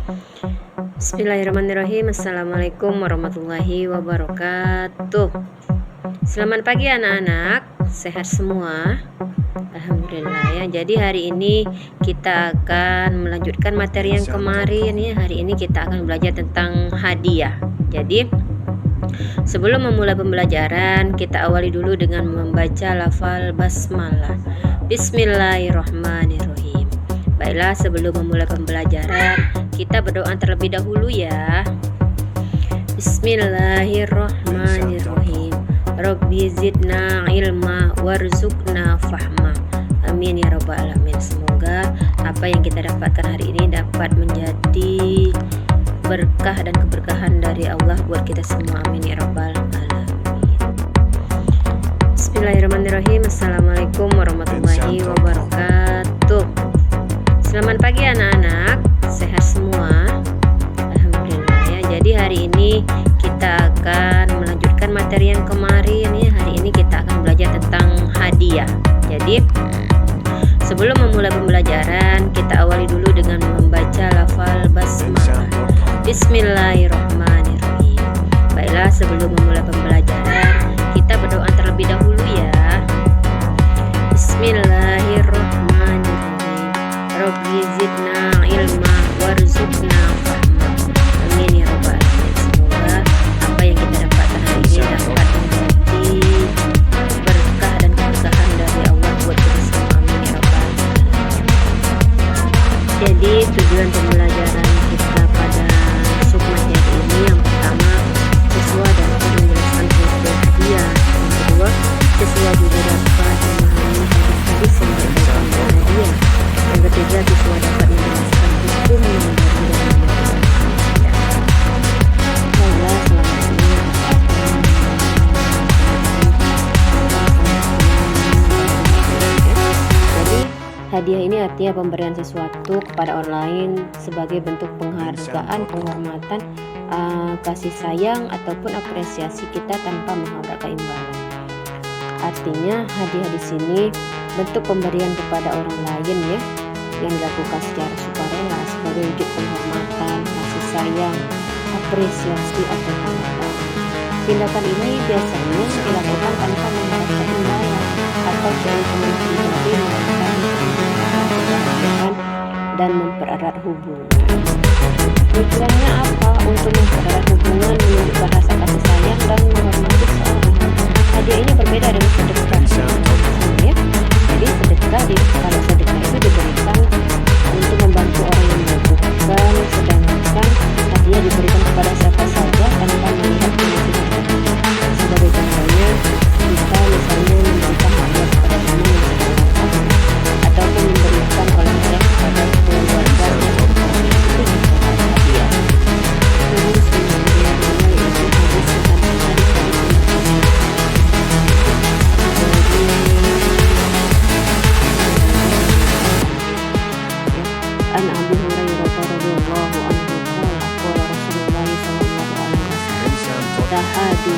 Bismillahirrahmanirrahim. Assalamualaikum warahmatullahi wabarakatuh. Selamat pagi anak-anak, sehat semua? Alhamdulillah ya. Jadi hari ini kita akan melanjutkan materi yang kemarin ya. Hari ini kita akan belajar tentang hadiah. Jadi sebelum memulai pembelajaran, kita awali dulu dengan membaca lafal basmalah. Bismillahirrahmanirrahim. Baiklah, sebelum memulai pembelajaran, kita berdoa terlebih dahulu ya. Bismillahirrahmanirrahim. Rabbi zidna ilma warzuqna fahma. Amin ya rabbal alamin. Semoga apa yang kita dapatkan hari ini dapat menjadi berkah dan keberkahan dari Allah buat kita semua. Amin ya rabbal alamin. Bismillahirrahmanirrahim. Assalamualaikum warahmatullahi wabarakatuh. Selamat pagi anak-anak, sehat semua? Alhamdulillah ya. Jadi hari ini kita akan melanjutkan materi yang kemarin ya. Hari ini kita akan belajar tentang hadiah. Jadi sebelum memulai pembelajaran, kita awali dulu dengan membaca lafal basmalah. Bismillahirrahmanirrahim. Baiklah, sebelum memulai pembelajaran, kita berdoa terlebih dahulu ya. Bismillahirrahmanirrahim. Rabbi zidna ilma warzuqna fahma. Amin ya rabbal alamin. Semoga apa yang kita dapatkan hari ini dapat menjadi berkah dan keberkahan dari Allah buat kita semua. Amin ya rabbal alamin. Jadi tujuan pembelajaran kita pada submateri ini, yang pertama siswa dapat menjelaskan hukum hadiah, yang kedua siswa juga dapat memahami hadis-hadis yang berkaitan dengan hadiah, yang ketiga siswa dapat menjelaskan hukum yang memberi dan menerima hadiah. Semoga selama ini jadi hadiah ini artinya pemberian sesuatu kepada orang lain sebagai bentuk penghargaan, penghormatan, kasih sayang ataupun apresiasi kita tanpa mengharapkan imbalan. Artinya hadiah di sini bentuk pemberian kepada orang lain ya, yang dilakukan secara sukarela sebagai wujud penghormatan, kasih sayang, apresiasi atau penghargaan. Tindakan ini biasanya dilakukan tanpa mengharapkan imbalan atau dari pribadi, dan mempererat hubungan. Tujuannya apa? Untuk mempererat hubungan, menunjukkan rasa kasih sayang dan menghormati seorang. Hadiah ini berbeda dengan sedekah. Ya. Jadi kalau sedekah itu diberikan untuk membantu orang yang membutuhkan, sedangkan hadiah diberikan kepada siapa saja tanpa melihat kondisi. Sebagai contohnya, kita misalnya memberikan hadiah kepada teman yang sedang sakit, ataupun memberikan oleh-oleh kepada keluarga yang itu juga hadiah. Jadi sebenarnya yaitu hadis an Abi Hurairah radhiyallahu anhu qala Rasulullah sallallahu alaihi wasallam tahadu.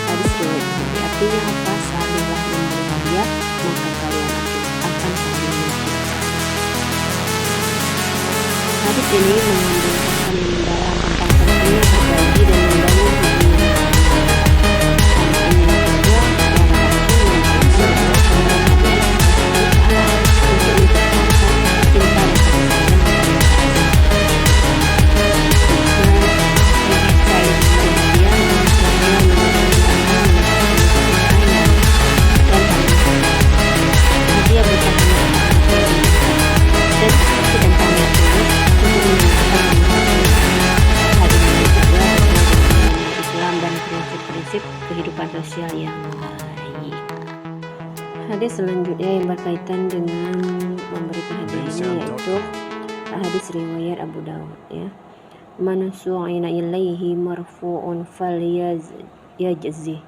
Hadis riwayat Bukhari. Artinya apa? Saling memberi hadiah, maka kalian akan saling mencintai. Hadis ini mengandung pesan yang mendalam tentang pentingnya berbagi dan membangun hubungan. Kehidupan sosial yang baik. Hadis selanjutnya yang berkaitan dengan memberikan hadiah ini yaitu hadis riwayat Abu Dawud ya. Man su'ina ilaihi marfu'un falyajzi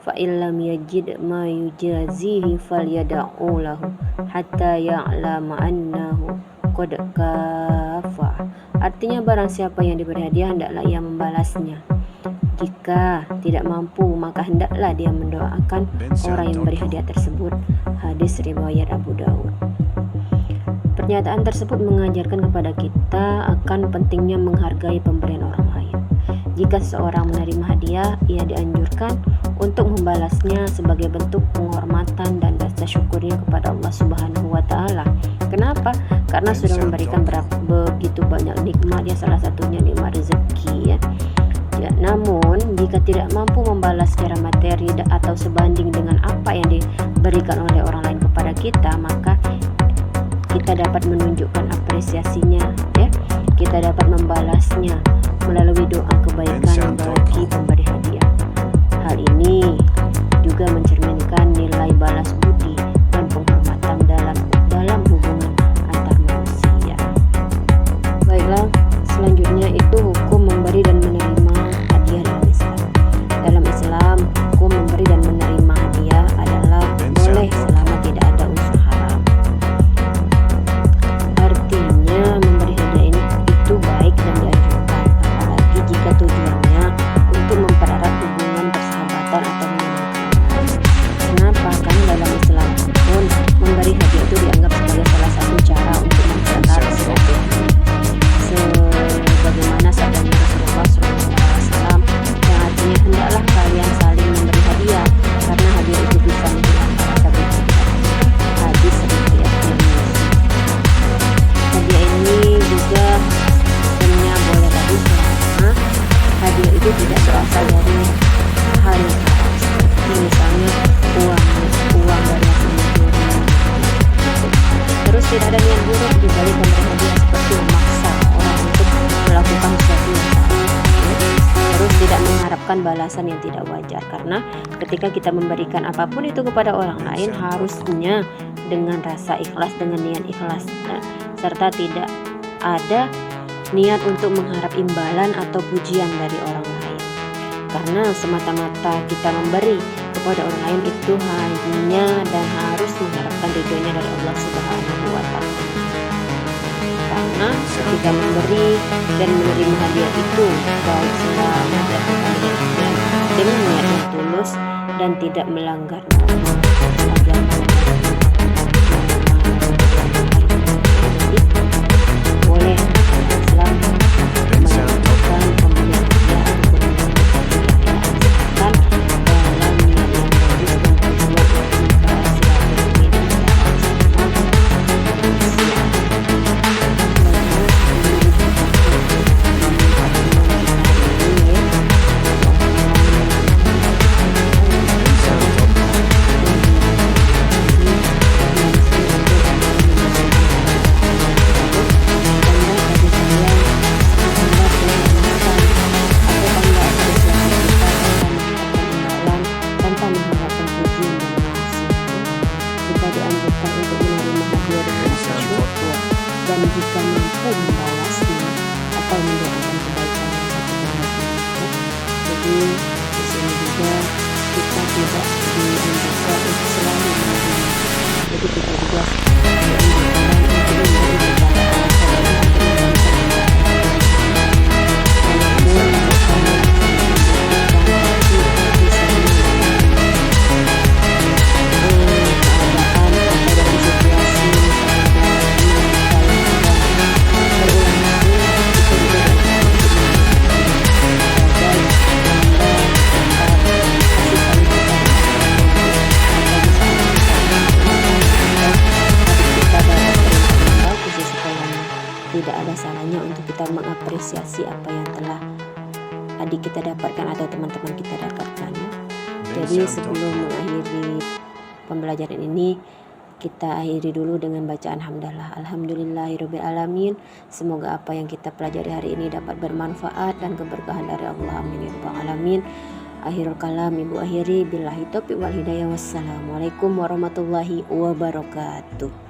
fa illam yajid ma yujazihi falyad'u lahu hatta ya'lama annahu qad kafa. Artinya barang siapa yang diberi hadiah hendaklah ia membalasnya. Jika tidak mampu, maka hendaklah dia mendoakan orang yang memberi hadiah tersebut. Hadis riwayat Abu Dawud. Pernyataan tersebut mengajarkan kepada kita akan pentingnya menghargai pemberian orang lain. Jika seseorang menerima hadiah, ia dianjurkan untuk membalasnya sebagai bentuk penghormatan dan rasa syukurnya kepada Allah Subhanahu wa Ta'ala. Kenapa? Karena sudah memberikan begitu banyak nikmat, ya salah satunya nikmat rezeki, ya. Namun jika tidak mampu membalas secara materi atau sebanding dengan apa yang diberikan oleh orang lain kepada kita, maka kita dapat menunjukkan apresiasinya, ya. Kita dapat membalasnya melalui doa kebaikan bagi pemberi hadiah. Hal ini juga mencerminkan nilai balas budi dan penghormatan dalam hubungan antar manusia. Baiklah, selanjutnya itu hukum memberi dan menerima hadiah dalam Islam. Dalam Islam, hukum memberi dan menerima hadiah adalah boleh selama tidak ada unsur haram. Artinya memberi hadiah itu baik dan dianjurkan, apalagi jika tujuannya untuk mempererat hubungan persahabatan atau menyenangkan. Kenapa? Karena dalam Islam pun memberi hadiah itu dianggap sebagai salah satu cara untuk mempererat silaturahmi. Sebagaimana sabda Rasulullah SAW yang artinya hendaklah kalian saling memberi hadiah karena hadiah itu bisa menghilangkan rasa benci. Hadis riwayat Tirmidzi. Hadiah ini juga sebenarnya boleh tadi selama hadiah itu tidak berasal dari hal yang haram, seperti misalnya uang dari hasil mencuri. Terus tidak ada niat buruk di balik pemberian hadiah, seperti memaksa orang untuk melakukan sesuatu yang salah. Terus tidak mengharapkan balasan yang tidak wajar, karena ketika kita memberikan apapun itu kepada orang lain harusnya dengan rasa ikhlas, dengan niat ikhlas, serta tidak ada niat untuk mengharap imbalan atau pujian dari orang lain. Karena semata-mata kita memberi kepada orang lain itu hanya dan harus mengharapkan ridhonya dari Allah Subhanahu wa Ta'ala. Karena ketika memberi dan menerima hadiah itu baik selama dengan niat yang tulus dan tidak melanggar agama. Boleh Islam melakukan pemberian hadiah asalkan dalam niat yang bagus dan tujuan untuk silaturahmi dan dan jika mampu membalasnya atau mendoakan kebaikan yang satu sama lain. Jadi di sini juga kita tidak dianjurkan untuk selalu menerima. Jadi kita juga dianjurkan untuk memberi kepada orang lain. Tidak ada salahnya untuk kita mengapresiasi apa yang telah adik kita dapatkan atau teman-teman kita dapatkan, ya. Jadi sebelum mengakhiri pembelajaran ini, kita akhiri dulu dengan bacaan hamdalah. Alhamdulillahirabbil alamin. Semoga apa yang kita pelajari hari ini dapat bermanfaat dan keberkahan dari Allah. Amin ya rabbal alamin. Akhirul kalam ibu akhiri billahi taufiq wal hidayah. Wassalamualaikum warahmatullahi wabarakatuh.